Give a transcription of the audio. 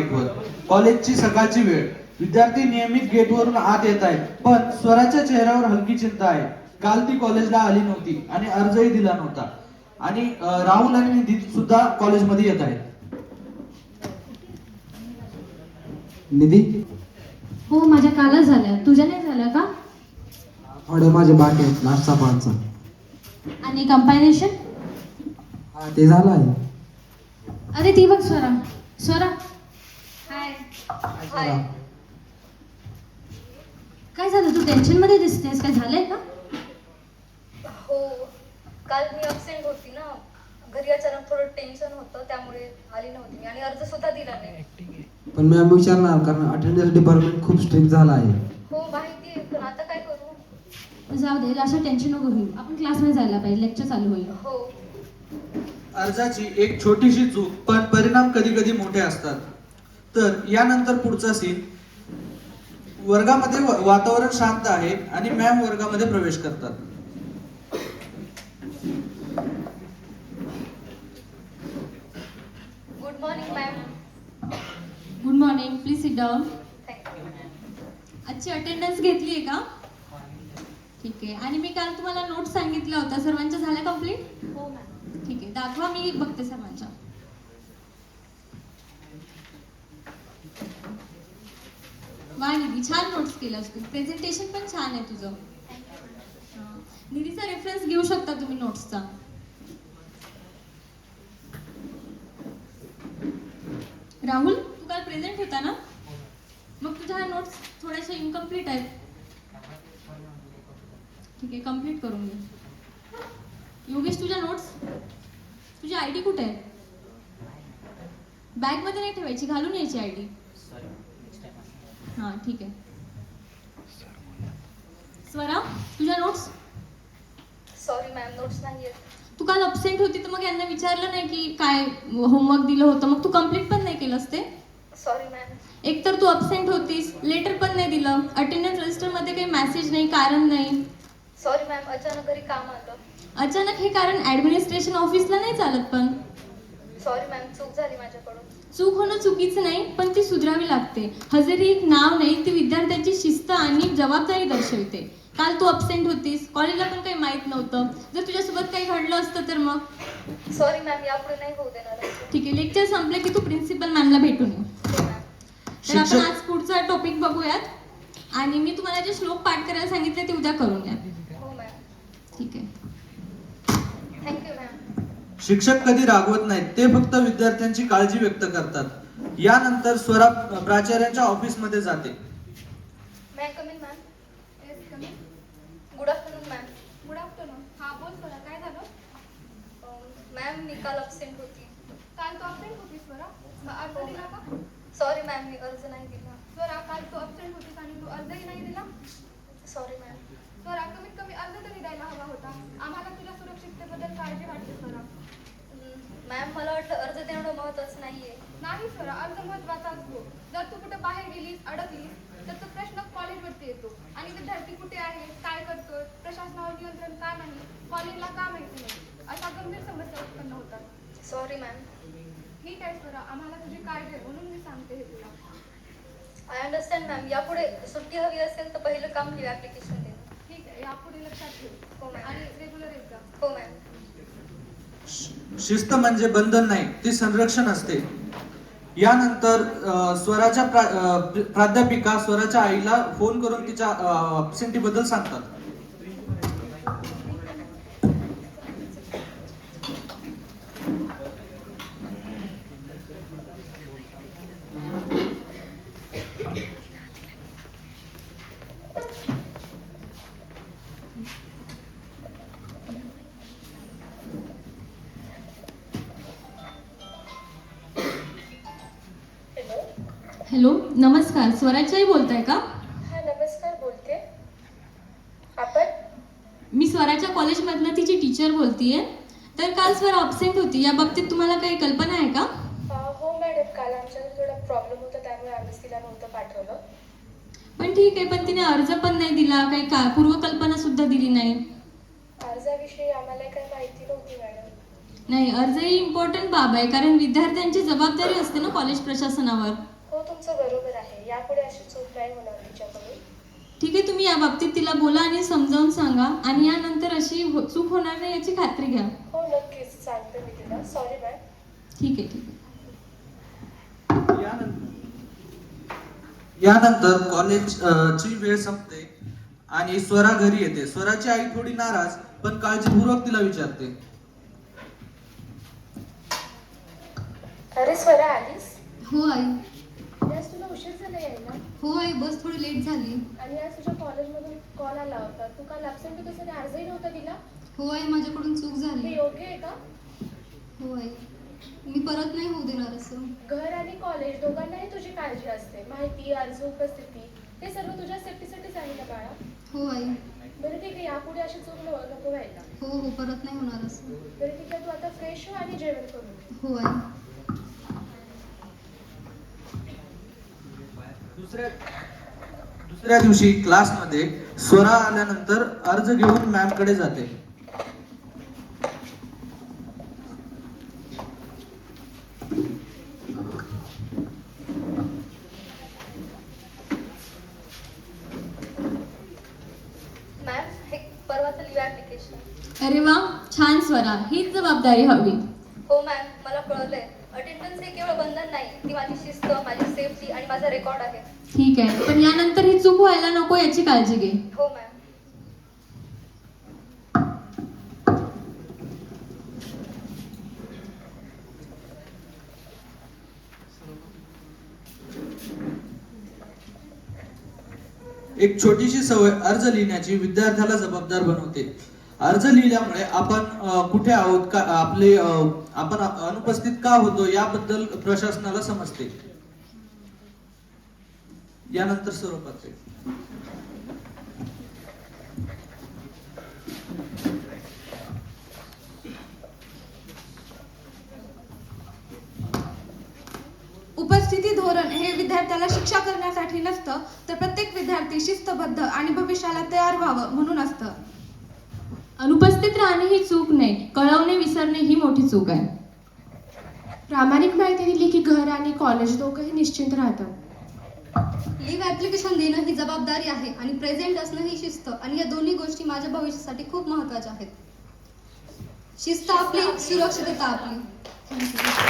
गेटवर. कॉलेजची सकाळची वेळ. विद्यार्थी नियमित गेटवरून आत येत आहेत, पण स्वराच्या चेहऱ्यावर हलकी चिंता आहे. काल ती कॉलेजला आली नव्हती आणि अर्जही दिला नव्हता. आणि राहुल आणि निधी सुद्धा कॉलेजमध्ये येत आहेत. निधी, हो, माझ्या कालच झाल्या. तुझ्या नाही झाल्या का? थोडे माझे बाकी आहेत लास्टचा पार्टचा. आणि कंपायनेशन? हा, ते झालं आहे. अरे ती बघ स्वरा. स्वरा, हाय. हाय. काय झालं? तू टेन्शन मध्ये दिसतेस. काय झालंय का? हो, काल मी अब्सेंट होती ना. घरी अचानक थोडं टेन्शन होतं, त्यामुळे आली नव्हती मी आणि अर्ज सुद्धा दिला नाही. पण मॅम विचारणार, कारण अटेंडन्स डिपार्टमेंट खूप स्ट्रिक्ट झाला आहे. हो माहिती आहे, पण आता काय करू? जाऊ दे, असं टेन्शन नको घेऊ. आपण क्लासमध्ये जायला पाहिजे, लेक्चर चालू होईल. हो. अर्जाची एक छोटीशी चूक, पण परिणाम कधी कधी मोठे असतात. तर यानंतर पुढचा सीन. वर्गामध्ये वातावरण शांत आहे आणि मॅम वर्गामध्ये प्रवेश करतात. Good morning ma'am. Good morning. Please sit down. Thank you. आजची अटेंडन्स घेतली आहे का? ठीक आहे. आणि मी काल तुम्हाला नोट्स सांगितल्या होत्या, सर्वांच्या झाल्या कंप्लीट? हो मॅम. ठीक आहे, दाखवा. मी बघते सर्वांच्या. वा निधी, छान नोट्स केलास तू. प्रेझेंटेशन पण छान आहे तुझं. निधीचा रेफरन्स घेऊ शकता तुम्ही नोट्सचा. राहुल, तू काल प्रेझेंट होता ना? मग तुझ्या नोट्स थोड्याशा इनकम्प्लीट आहेत. ठीक आहे, कम्प्लीट करून घे. योगेश, तुझ्या नोट्स, तुझी आयडी कुठे आहे? बॅग मध्ये नाही ठेवायची, घालून यायची आयडी. हां, ठीक आहे. स्वरा, तुझ्या नोट्स? सॉरी मॅम, नोट्स नाही आहेत. तू काल अब्सेंट होती, तर मग यांना विचारलं नाही की काय होमवर्क दिलं होतं? मग तू कम्प्लीट पण नाही केलंस ते? Sorry ma'am. एकतर तू अब्सेंट होतीस, लेटर पण नाही दिलं, अटेंडन्स रजिस्टरमध्ये काही मेसेज नाही, कारण नाही. सॉरी मॅम, अचानक घरी काम आलं. अचानक हे कारण ऍडमिनिस्ट्रेशन ऑफिसला नाही चालत. पण सॉरी मॅम, चूक झाली माझ्याकडून. चूक होणं चुकीचं नाही, पण ती सुधारावी लागते. हजेरी एक नाव नाही, ती विद्यार्थ्यांची शिस्त आणि जबाबदारी दर्शवते. काल तू अब्सेंट होतीस, कॉलेजला पण काही माहित नव्हतं. जर तुझ्यासोबत काही घडलं असतं तर मग? सॉरी मॅम, यापुढे नाही होऊ देणार. ठीक आहे, लेक्चर संपले की तू प्रिन्सिपल मॅमला भेटून ये. हो मॅम. तर आपण आज पुढचा टॉपिक बघूयात. आणि मी तुम्हाला जे श्लोक पाठ करायला सांगितले ते उद्या करून घ्या. हो मॅम. ठीक आहे. Thank you ma'am. शिक्षक कधी रागवत नाहीत, ते फक्त विद्यार्थ्यांची काळजी व्यक्त करतात. यानंतर स्वरा प्राचार्यांच्या ऑफिसमध्ये जाते. मॅ कम इन मॅम. येस, कमी. Good afternoon ma'am. Good afternoon. हां बोल स्वरा, काय झालं? मॅम, मी काल अब्सेंट होती. काल तू अब्सेंट होतीस स्वरा? मग अर्ज दिला का? सॉरी मॅम, मी अर्ज नाही दिला. स्वरा, काल तू अब्सेंट होतीस आणि तू अर्जही नाही दिला? Sorry ma'am. स्वरा, कमीत कमी अर्ज तरी द्यायला हवा होता. आम्हाला तुझ्या सुरक्षिततेबद्दल काळजी वाटते स्वरा. मॅम, मला वाटलं अर्ज देणं महत्त्वाचं नाहीये. नाही स्वरा, अर्ज महत्वाचा असतो. जर तू कुठे बाहेर गेलीस, अडकलीस, तर तो प्रश्न कॉलेजवरती येतो. आणि विद्यार्थी कुठे आहे, काय करतोय, प्रशासनावर नियंत्रण का नाही, कॉलेजला का माहिती नाही, अशा गंभीर समस्या उत्पन्न होतात. Sorry ma'am. ठीक आहे स्वरा, आम्हाला तुझी काळजी आहे म्हणून मी सांगते हे तुला. I understand ma'am. यापुढे सुट्टी हवी असेल तर पहिलं काम लिव्ह ॲप्लिकेशन देणं. ठीक आहे, यापुढे लक्षात ठेव. हो मॅम. आणि रेग्युलर येत जा. हो मॅम. शिस्त म्हणजे बंधन नाही, ती संरक्षण असते. यानंतर स्वराच्या प्राध्यापिका स्वराच्या आईला फोन करून तिच्या अब्सेंटी बद्दल सांगतात. हॅलो, नमस्कार. स्वराच्याही बोलताय का? हां नमस्कार, बोलते. आपण? मी स्वराच्या कॉलेजमधनं तिची टीचर बोलतीये. तर काल स्वरा अब्सेंट होती, या बाबतीत तुम्हाला काही कल्पना आहे का? हो मॅडम, काल आमच्याकडे थोडा प्रॉब्लेम होता, त्यामुळे आम्हीच तिला नव्हतं पाठवलं. पण ठीक आहे, पण तिने अर्ज पण नाही दिला, काही का पूर्वकल्पना सुद्धा दिली नाही. अर्जाविषयी आम्हाला काही माहिती नव्हती मॅडम. नाही, अर्ज ही इम्पॉर्टंट बाब आहे, कारण विद्यार्थ्यांची जबाबदारी असते ना कॉलेज प्रशासनावर. हो तुमचं बरोबर आहे. यापुढे अशी चूक नाही होणार तिच्याकडून. ठीक आहे, तुम्ही या बाबतीत तिला बोला आणि समजावून सांगा, आणि यानंतर अशी चूक होणार नाही याची खात्री घ्या. हो नक्कीच सांगते मी तिला. Sorry ma'am. ठीक आहे, ठीक आहे. यानंतर कॉलेज ची वेळ संपते आणि स्वरा घरी येते. स्वराची आई थोडी नाराज पण काळजीपूर्वक तिला विचारते. अरे स्वरा आलीस? हो आई. आज तुला उशीर झाला यायला. हो आई, बस थोडी लेट झाली. आणि आज तुझ्या कॉलेजमधून कॉल आला होता. तू काल ॲब्सेंट होतीस आणि अर्जही नव्हता दिला. हो आई, माझ्याकडून चूक हे झाली. योग्य आहे का? हो आई, मी परत नाही होऊ देणार असं. घर आणि कॉलेज दोघांनाही तुझी काळजी असते. माहिती, अर्ज, उपस्थिती हे सर्व तुझ्या सेफ्टीसाठीच आहे ना बाळा. हो आई. बरं ठीक आहे, यापुढे अशी चूक नको व्हायला. हो हो, परत नाही होणार असं. बरं ठीक आहे, तू आता फ्रेश हो आणि जेवण करू. हो आई. दुसऱ्या दिवशी क्लासमध्ये स्वरा आल्यानंतर अर्ज घेऊन मॅम कडे जाते. मॅम हे परवाचं लिव्ह ॲप्लिकेशन. अरे वा, छान स्वरा, हीच जबाबदारी हवी. हो मॅम, मला कळलंय. अटेंडन्स हे केवळ बंधन नाही, ती माझी शिस्त, माझी सेफ्टी आणि माझा रेकॉर्ड आहे. ठीक आहे, पण यानंतर ही चूक व्हायला नको याची काळजी घे. हो मॅम. एक छोटीशी सवय अर्ज लिहिण्याची विद्यार्थ्याला जबाबदार बनवते. अर्ज लिहिल्यामुळे आपण कुठे आहोत का आपण अनुपस्थित का होतो याबद्दल प्रशासनाला समजते. यानंतर सर्व करते. उपस्थिती धोरण हे विद्यार्थ्याला शिक्षा करण्यासाठी नसतं, तर प्रत्येक विद्यार्थी शिस्तबद्ध आणि भविष्याला तयार व्हावं म्हणून असतं. अनुपस्थित राहणे ही चूक नाही, कळवणे विसरणे ही मोठी चूक आहे. प्रामाणिक माहिती दिली की घर आणि कॉलेज दोघंही निश्चिंत राहतात. लिव्ह ॲप्लिकेशन देणं ही जबाबदारी आहे आणि प्रेझेंट असणं ही शिस्त, आणि या दोन्ही गोष्टी माझ्या भविष्यासाठी खूप महत्त्वाच्या आहेत. शिस्त आपली, सुरक्षितता आपली. थँक्यू.